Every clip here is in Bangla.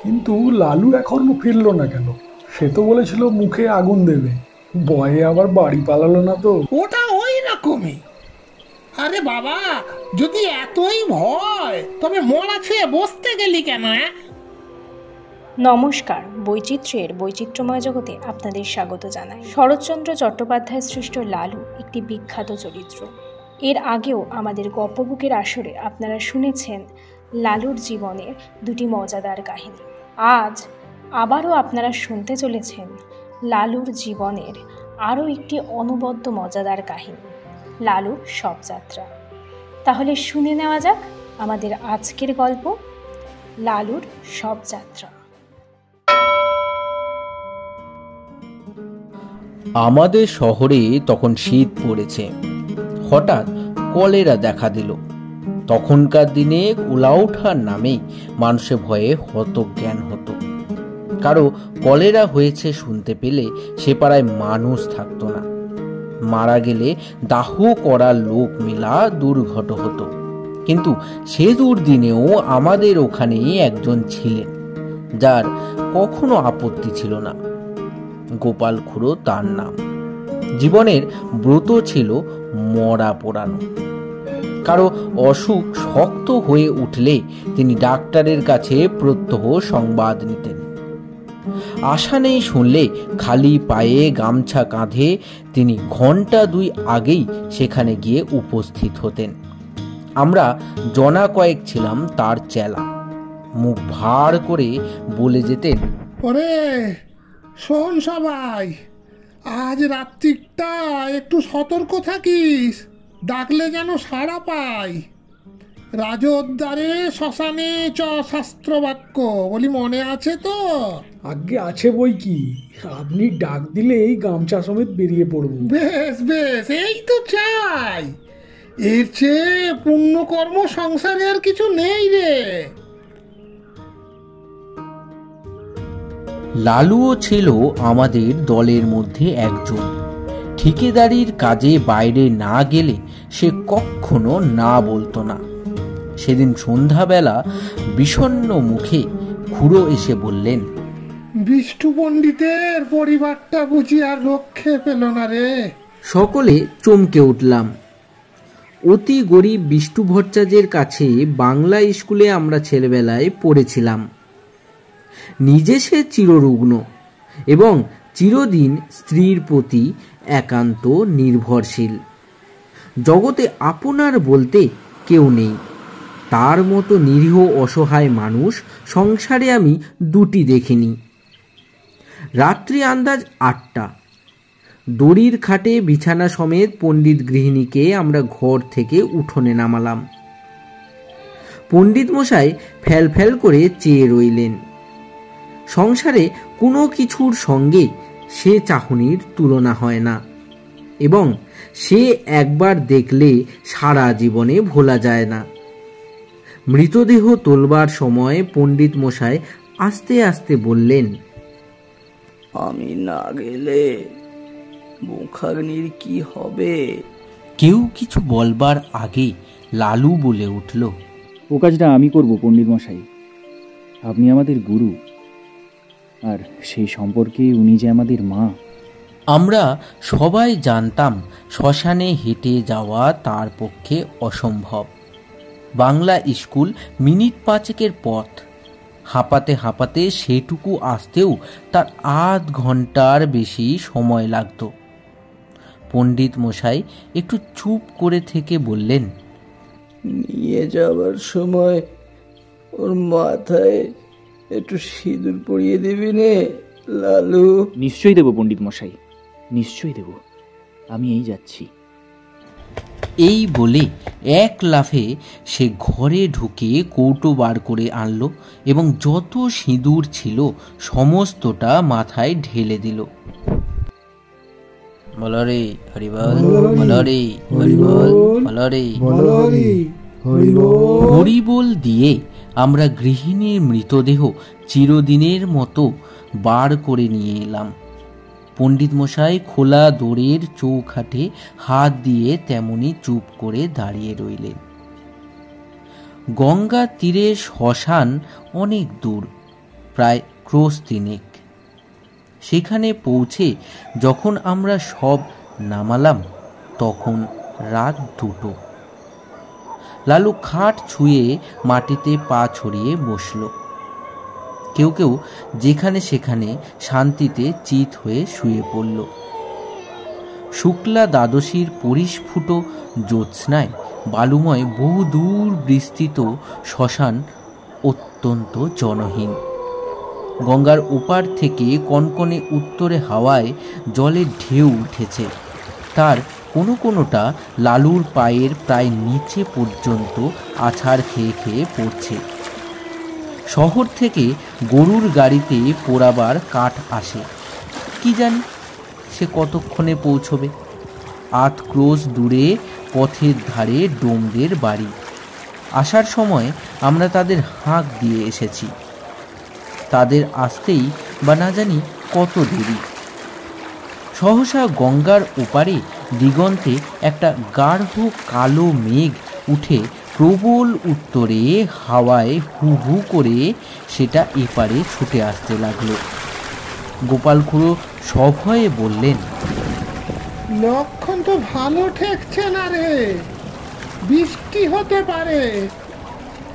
কিন্তু লালু এখনো ফিরলো না কেন? সে তো বলেছিল মুখে আগুন দেবে, ভয়ে আবার বাড়ি পালালো না তো? ওটা ওই রকমই। আরে বাবা, যদি এতই ভয় তবে মরা ছুঁয়ে বসতে গেলি কেন? নমস্কার, বৈচিত্র্যের বৈচিত্র্যময় জগতে আপনাদের স্বাগত জানাই। শরৎচন্দ্র চট্টোপাধ্যায় সৃষ্ট লালু একটি বিখ্যাত চরিত্র। এর আগেও আমাদের গল্পবুকের আসরে আপনারা শুনেছেন লালুর জীবনের দুটি মজাদার কাহিনী। আজ আবারও আপনারা শুনতে চলেছেন লালুর জীবনের আরও একটি অনবদ্য মজাদার কাহিনী, লালুর শবযাত্রা। তাহলে শুনে নেওয়া যাক আমাদের আজকের গল্প, লালুর শবযাত্রা। আমাদের শহরে তখন শীত পড়েছে। হঠাৎ কলেরা দেখা দিল। তখনকার দিনে কুলাউঠার নামে মানুষের ভয়ে হতজ্ঞান হতো। কারো কলেরা হয়েছে শুনতে পেলে সে পাড়ায় মানুষ থাকতো না। মারা গেলে দাহ করার লোক মেলা দুর্ঘট হতো। কিন্তু সে দুর্দিনেও আমাদের ওখানে একজন ছিলেন যার কখনো আপত্তি ছিল না। গোপাল খুড়ো তার নাম। জীবনের ব্রত ছিল মরা পোড়ানো। কারো অসুখ শক্ত হয়ে উঠলে তিনি ডাক্তারের কাছে প্রত্যহ সংবাদ নিতেন। আশা নেই শুনলে খালি পায়ে গামছা কাঁধে তিনি ঘন্টা 2 আগেই সেখানে গিয়ে উপস্থিত হতেন। আমরা জনা কয়েক ছিলাম তার চেলা। মুখ ভার করে বলে যেতেন, ওরে শোন সবাই, আজ রাত্রিটা একটু সতর্ক থাকিস, ডাকলে যেন সাড়া পাই। রাজোদ্দারে শ্মশানে শাস্ত্র বাক্য বলি, মনে আছে তো? আগে আছে বই কি, আপনি ডাক দিলেই গামছা সমেত বেরিয়ে পড়ব। বেশ বেশ, এই তো চাই। এর চেয়ে পুণ্যকর্ম সংসারে আর কিছু নেই রে। লালুও ছিল আমাদের দলের মধ্যে একজন। ঠিকাদারির কাজে বাইরে না গেলে সে কখনো না বলতো না। সেদিন সন্ধ্যাবেলা বিষণ্ণ মুখে খুড়ো এসে বললেন, বিষ্টু পণ্ডিতের পরিবারটা বুঝি আর রক্ষে পেল না রে। সকলে চমকে উঠলাম। অতি গরিব বিষ্টু ভট্টাচার্যের কাছে বাংলা স্কুলে আমরা ছেলেবেলায় পড়েছিলাম। নিজে সে চিররুগ্ন এবং চিরদিন স্ত্রীর প্রতি একান্ত নির্ভরশীল। জগতে আপনার বলতে কেউ নেই। তার মতো নিরীহ অসহায় মানুষ সংসারে আমি 2টি দেখিনি। রাত্রি আন্দাজ 8টা। দড়ির খাটে বিছানা সমেত পণ্ডিত গৃহিণীকে আমরা ঘর থেকে উঠোনে নামালাম। পণ্ডিত মশাই ফ্যাল ফ্যাল করে চেয়ে রইলেন। সংসারে কোনো কিছুর সঙ্গে সে চাহনির তুলনা হয় না এবং সে একবার দেখলে সারা জীবনে ভোলা যায় না। মৃতদেহ তোলবার সময় পণ্ডিত মশাই আস্তে আস্তে বললেন, আমি না গেলে মুখাগ্নির কি হবে? কেউ কিছু বলবার আগে লালু বলে উঠল, ও কাজটা আমি করব পণ্ডিত মশাই। আপনি আমাদের গুরু, আর সেই সম্পর্কে উনি যে আমাদের মা। আমরা সবাই জানতাম শ্মশানে হেঁটে যাওয়া তার পক্ষে অসম্ভব। বাংলা স্কুল মিনিট 5 পথ। হাঁপাতে হাঁপাতে সেটুকু আসতেও তার আধ ঘন্টার বেশি সময় লাগতো। পণ্ডিত মশাই একটু চুপ করে থেকে বললেন, নিয়ে যাবার সময় ওর মাথায় একটু সিঁদুর পরিয়ে দিবি নে লালু। নিশ্চয়ই দেব পণ্ডিত মশাই, নিশ্চয়ই দেব। আমি এই যাচ্ছি। এই বলে এক লাফে সে ঘরে ঢুকে কৌটো বার করে আনলো এবং যত সিঁদুর ছিল সমস্তটা মাথায় ঢেলে দিল। বলরে হরিবল, বলরে হরিবল, বলরে হরিবল দিয়ে আমরা গৃহিণীর মৃতদেহ চিরদিনের মতো বার করে নিয়ে এলাম। পণ্ডিত মশাই খোলা দোরের চৌখাটে হাত দিয়ে তেমনি চুপ করে দাঁড়িয়ে রইলেন। গঙ্গা তীরে শ্মশান অনেক দূর, প্রায় ক্রোশ 3 সেখানে পৌঁছে যখন আমরা সব নামালাম তখন রাত 2। লালু খাট ছুঁয়ে মাটিতে পা ছড়িয়ে বসল। কেউ কেউ যেখানে সেখানে শান্তিতে চিত হয়ে শুয়ে পড়ল। শুক্লা দ্বাদশীর পরিস্ফুট জ্যোৎস্নায় বালুময় বহু দূর বিস্তৃত শ্মশান অত্যন্ত জনহীন। গঙ্গার ওপার থেকে কনকনে উত্তরে হাওয়ায় জলের ঢেউ উঠেছে। তার কোনো কোনোটা লালুর পায়ের প্রায় নিচে পর্যন্ত আছাড় খেয়ে খেয়ে পড়ছে। শহর থেকে গরুর গাড়িতে পোড়াবার কাঠ আসে, কি জানি সে কতক্ষণে পৌঁছবে। 8 ক্রোশ দূরে পথের ধারে ডোমদের বাড়ি। আসার সময় আমরা তাদের হাঁক দিয়ে এসেছি। তাদের আসতেই বা না জানি কত দেরি। সহসা গঙ্গার ওপারে দিগন্তে একটা গাঢ় কালো মেঘ উঠে প্রবল উত্তরে হাওয়ায় হু হু করে সেটা এপারে ছুটে আসতে লাগলো। গোপাল খুড়ো সভয়ে বললেন, লক্ষণ তো ভালো ঠেকছে না রে, বৃষ্টি হতে পারে।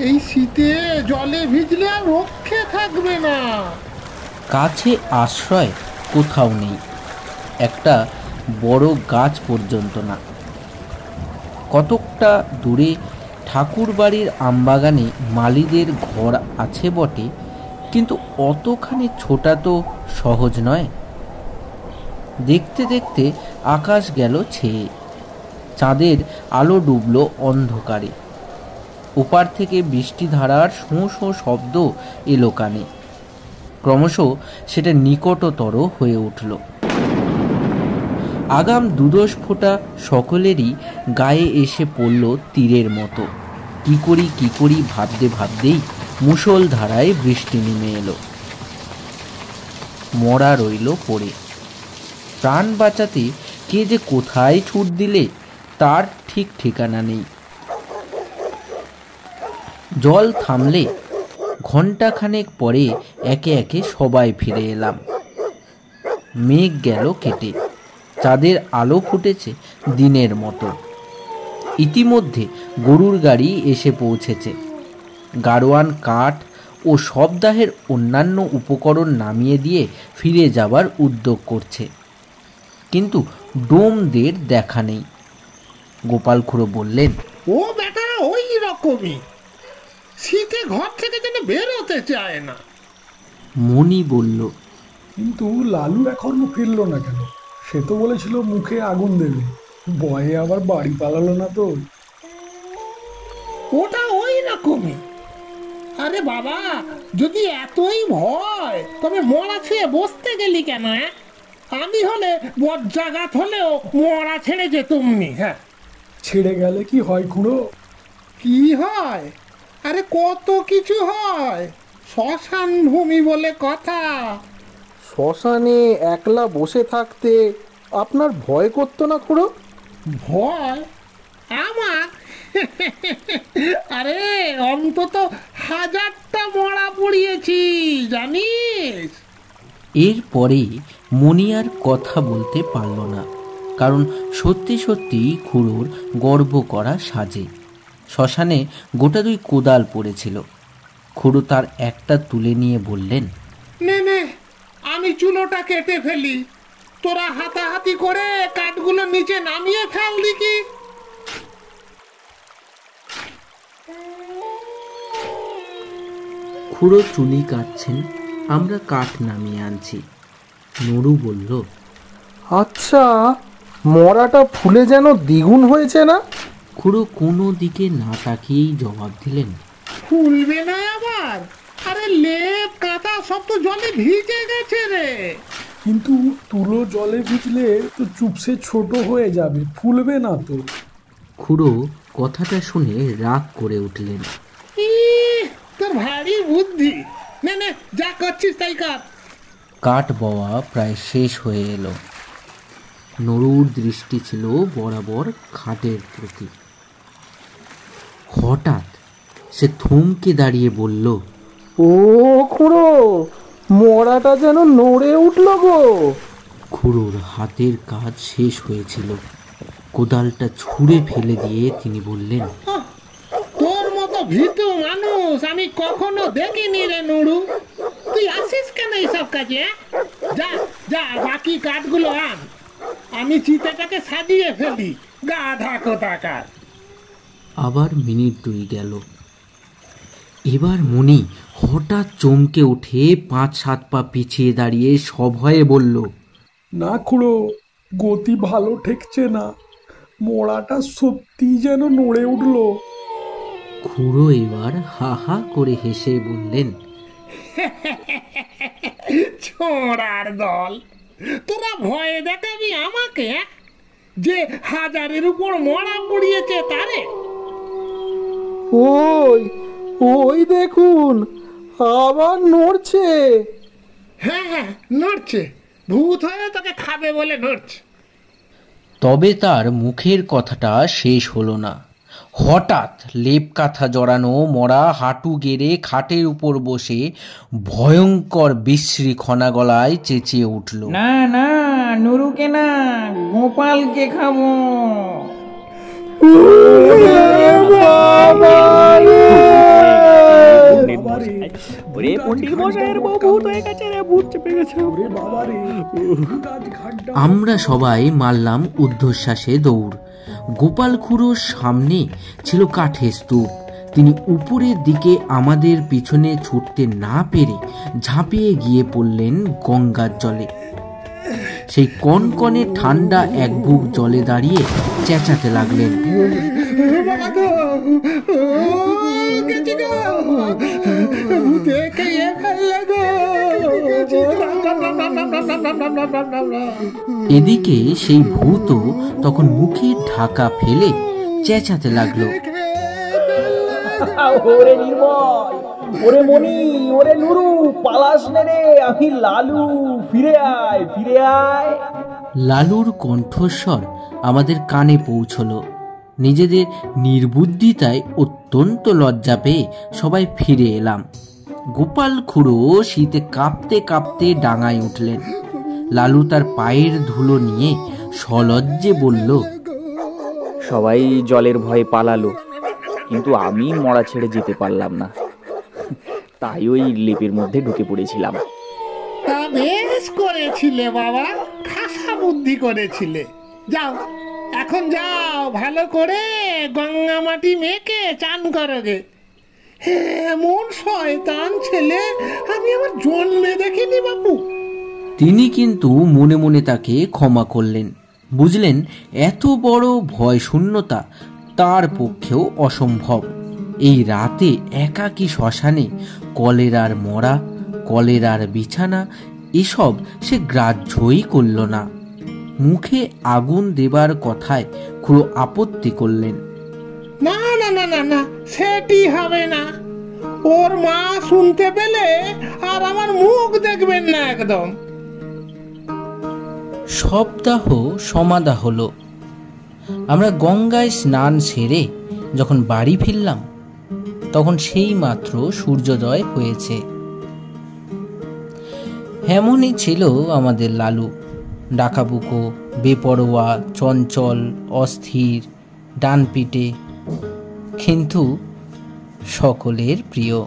এই শীতে জলে ভিজলে আর রক্ষে থাকবে না। কাছে আশ্রয় কোথাও নেই, একটা বড় গাছ পর্যন্ত না। কতকটা দূরে ঠাকুর বাড়ির আমবাগানে মালিদের ঘর আছে বটে, কিন্তু অতখানি ছোটা তো সহজ নয়। দেখতে দেখতে আকাশ গেল ছেয়ে, চাঁদের আলো ডুবল অন্ধকারে। ওপার থেকে বৃষ্টিধারার শোঁ শোঁ শব্দ এলো কানে। ক্রমশ সেটা নিকটতর হয়ে উঠল। আগাম 2-10 ফোঁটা সকলেরই গায়ে এসে পড়ল তীরের মতো। কি করি ভাবতে ভাবতেই মুষল ধারায় বৃষ্টি নেমে এলো। মরা রইল পড়ে। প্রাণ বাঁচাতে কে যে কোথায় ছুট দিলে তার ঠিক ঠিকানা নেই। জল থামলে ঘণ্টাখানেক পরে একে একে সবাই ফিরে এলাম। মেঘ গেল কেটে, চাঁদের আলো ফুটেছে দিনের মতো। ইতিমধ্যে গরুর গাড়ি এসে পৌঁছেছে। গাড়োয়ান কাঠ ও শবদাহের অন্যান্য উপকরণ নামিয়ে দিয়ে ফিরে যাবার উদ্যোগ করছে, কিন্তু ডোমদের দেখা নেই। গোপাল খুড়ো বললেন, ও বেটারা ওই রকমই, শীতে ঘর থেকে যেন বেরোতে চায় না। মণি বলল, কিন্তু লালু এখনো ফিরলো না কেন? সে তো বলেছিল মুখে আগুন দেবে, ভয়ে আবার বাড়ি পালালো না তো? ওটা ওই রকমই। আরে বাবা, যদি এতই ভয় তবে মরা ছেড়ে বসতে গেলি কেন? আমি হলে বজ্জাগাত হলেও মরা ছেড়ে যেতুমনি। হ্যাঁ, ছেড়ে গেলে কি হয় খুড়ো? কি হয়? আরে কত কিছু হয়। শ্মশান ভূমি বলে কথা। শ্মশানে একলা বসে থাকতে আপনার ভয় করতো না খুড়ো? ভয় আমার? আরে অন্তত 1000টা মরা পড়িয়েছি জানিস। এরপরে মণি আর কথা বলতে পারল না, কারণ সত্যি সত্যি খুড়োর গর্ব করা সাজে। শ্মশানে গোটা 2 কোদাল পড়েছিল। খুড়ো তার একটা তুলে নিয়ে বললেন, নে নে, আমি চুলোটা কেটে ফেলি, তোরা হাতাহাতি করে কাঠগুলো নিচে নামিয়ে ফেল দেখি। খুড়ো চুলি কাটছেন, আমরা কাঠ নামিয়ে আনছি। নড়ু বলল, আচ্ছা, মরাটা ফুলে যেন দ্বিগুণ হয়েছে না? খুড়ো কোনো দিকে না তাকিয়েই জবাব দিলেন, ফুলবে না আবার? আরে লেপ কাঁথা সব তো জলে ভিজে গেছে রে। কিন্তু তুলো জলে ভিজলে তো চুপসে ছোট হয়ে যাবে, ফুলবে না তো। খুড়ো কথাটা শুনে রাগ করে উঠলেন। তোর ভারী বুদ্ধি। নে নে, যা করছিস তাই কর। কাঠ বওয়া প্রায় শেষ হয়ে এলো। নরুর দৃষ্টি ছিল বরাবর খাটের প্রতি। হঠাৎ সে থমকে দাঁড়িয়ে বলল, ও খুড়ো, মরাটা যেন নড়ে উঠল গো। খুড়োর হাতের কাজ শেষ হয়েছিল। কোদালটা ছুঁড়ে ফেলে দিয়ে তিনি বললেন, তোর মতো ভীতু মানুষ আমি কখনো দেখিনি রে নুরু। তুই আসিস কেন এইসব কাজে? যা যা, বাকি কাঠগুলো আন, আমি চিতাটাকে সাজিয়ে ফেলি। গাধা কোথাকার। আবার মিনিট 2 গেল। এবার মনি হঠাৎ চমকে উঠে 5-7 পা পিছিয়ে দাঁড়িয়ে সভয়ে বলল, না খুড়ো, গতি ভালো ঠেকছে না, মোড়াটা সত্যি যেন নড়ে উঠল। খুড়ো এবার হা হা করে হেসে বললেন, ছোড়ার দল, তোরা ভয়ে দেখাবি আমাকে, যে 1000-এর উপর মরা পড়িয়েছে তারে? ওই ওই দেখুন, আবার নড়ছে। হ্যাঁ হ্যাঁ, নড়ছে। ভূত হয়ে তোকে খাবে বলে নড়ছে। তবে তার মুখের কথাটা শেষ হলো না। হঠাৎ লেপ কাঁথা জড়ানো মরা হাঁটু গেড়ে খাটের উপর বসে ভয়ঙ্কর বিশ্রী খনা গলায় চেঁচিয়ে উঠল, না না, নুরুকে না, গোপালকে খাবো। আমরা সবাই মারলাম ঊর্ধ্বশ্বাসে দৌড়। গোপাল খুড়োর সামনে ছিল কাঠের স্তূপ। তিনি উপরের দিকে আমাদের পিছনে ছুটতে না পেরে ঝাঁপিয়ে গিয়ে পড়লেন গঙ্গার জলে। সেই কনকনে ঠান্ডা এক বুক জলে দাঁড়িয়ে চেঁচাতে লাগলেন, এদিকে সেই ভূত তখন মুখের ঢাকা ফেলে চেঁচাতে লাগলো, ওরে নির্মল, ওরে মনি, ওরে নুরু, পালাস নে রে, আমি লালু, ফিরে আয়, ফিরে আয়। লালুর কণ্ঠস্বর আমাদের কানে পৌঁছলো। নিজেদের নির্বুদ্ধিতায় অত্যন্ত লজ্জা পেয়ে সবাই ফিরে এলাম। গোপাল খুড়ো শীতে কাঁপতে কাঁপতে ডাঙায় উঠলেন। লালু তার পায়ের ধুলো নিয়ে সলজ্জে বলল, সবাই জলের ভয়ে পালালো, কিন্তু আমি মরা ছেড়ে যেতে পারলাম না, তাই ওই লেপের মধ্যে ঢুকে পড়েছিলাম। তা বেশ করেছিলে বাবা, খাসা বুদ্ধি করেছিলে। যাও, এখন যাও, ভালো করে গঙ্গা মাটি মেখে চান করো গে। এমন শয়তান ছেলে আমি আমার জন্মে দেখিনি বাপু। তিনি কিন্তু মনে মনে তাকে ক্ষমা করলেন। বুঝলেন এত বড় ভয় শূন্যতা তার পক্ষেও অসম্ভব। এই রাতে একাকী শ্মশানে কলেরার মরা, কলেরার বিছানা, এসব সে গ্রাহ্যই করল না। মুখে আগুন দেবার কথায় খুড়ো আপত্তি করলেন, না না না না না, সেটি হবে না। ওর মা শুনতে পেলে আর আমার মুখ দেখবেন না একদম। সপ্তাহ সমাধা হলো। আমরা গঙ্গায় স্নান সেরে যখন বাড়ি ফিরলাম তখন সেই মাত্র সূর্যোদয় হয়েছে। এমনই ছিল আমাদের লালু, ডাকাবুকো, বেপরোয়া, চঞ্চল, অস্থির, ডানপিটে, কিন্তু সকলের প্রিয়।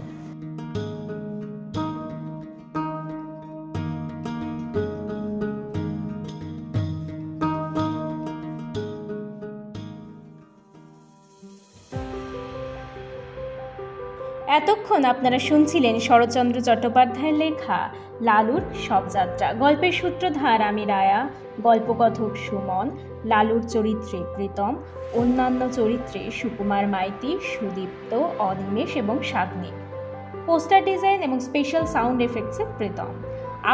এতক্ষণ আপনারা শুনছিলেন শরৎচন্দ্র চট্টোপাধ্যায়ের লেখা লালুর শবযাত্রা। গল্পের সূত্রধার আমি রায়া, গল্পকথক সুমন, লালুর চরিত্রে প্রীতম, অন্যান্য চরিত্রে সুকুমার মাইতি, সুদীপ্ত, অনিমেষ এবং সাগ্নিক। পোস্টার ডিজাইন এবং স্পেশাল সাউন্ড এফেক্টসে প্রীতম।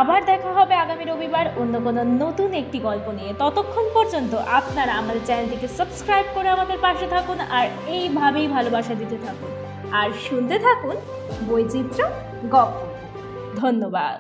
আবার দেখা হবে আগামী রবিবার অন্য কোনো নতুন একটি গল্প নিয়ে। ততক্ষণ পর্যন্ত আপনারা আমাদের চ্যানেলটিকে সাবস্ক্রাইব করে আমাদের পাশে থাকুন আর এইভাবেই ভালোবাসা দিতে থাকুন আর শুনতে থাকুন বৈচিত্র্য গপ্প। ধন্যবাদ।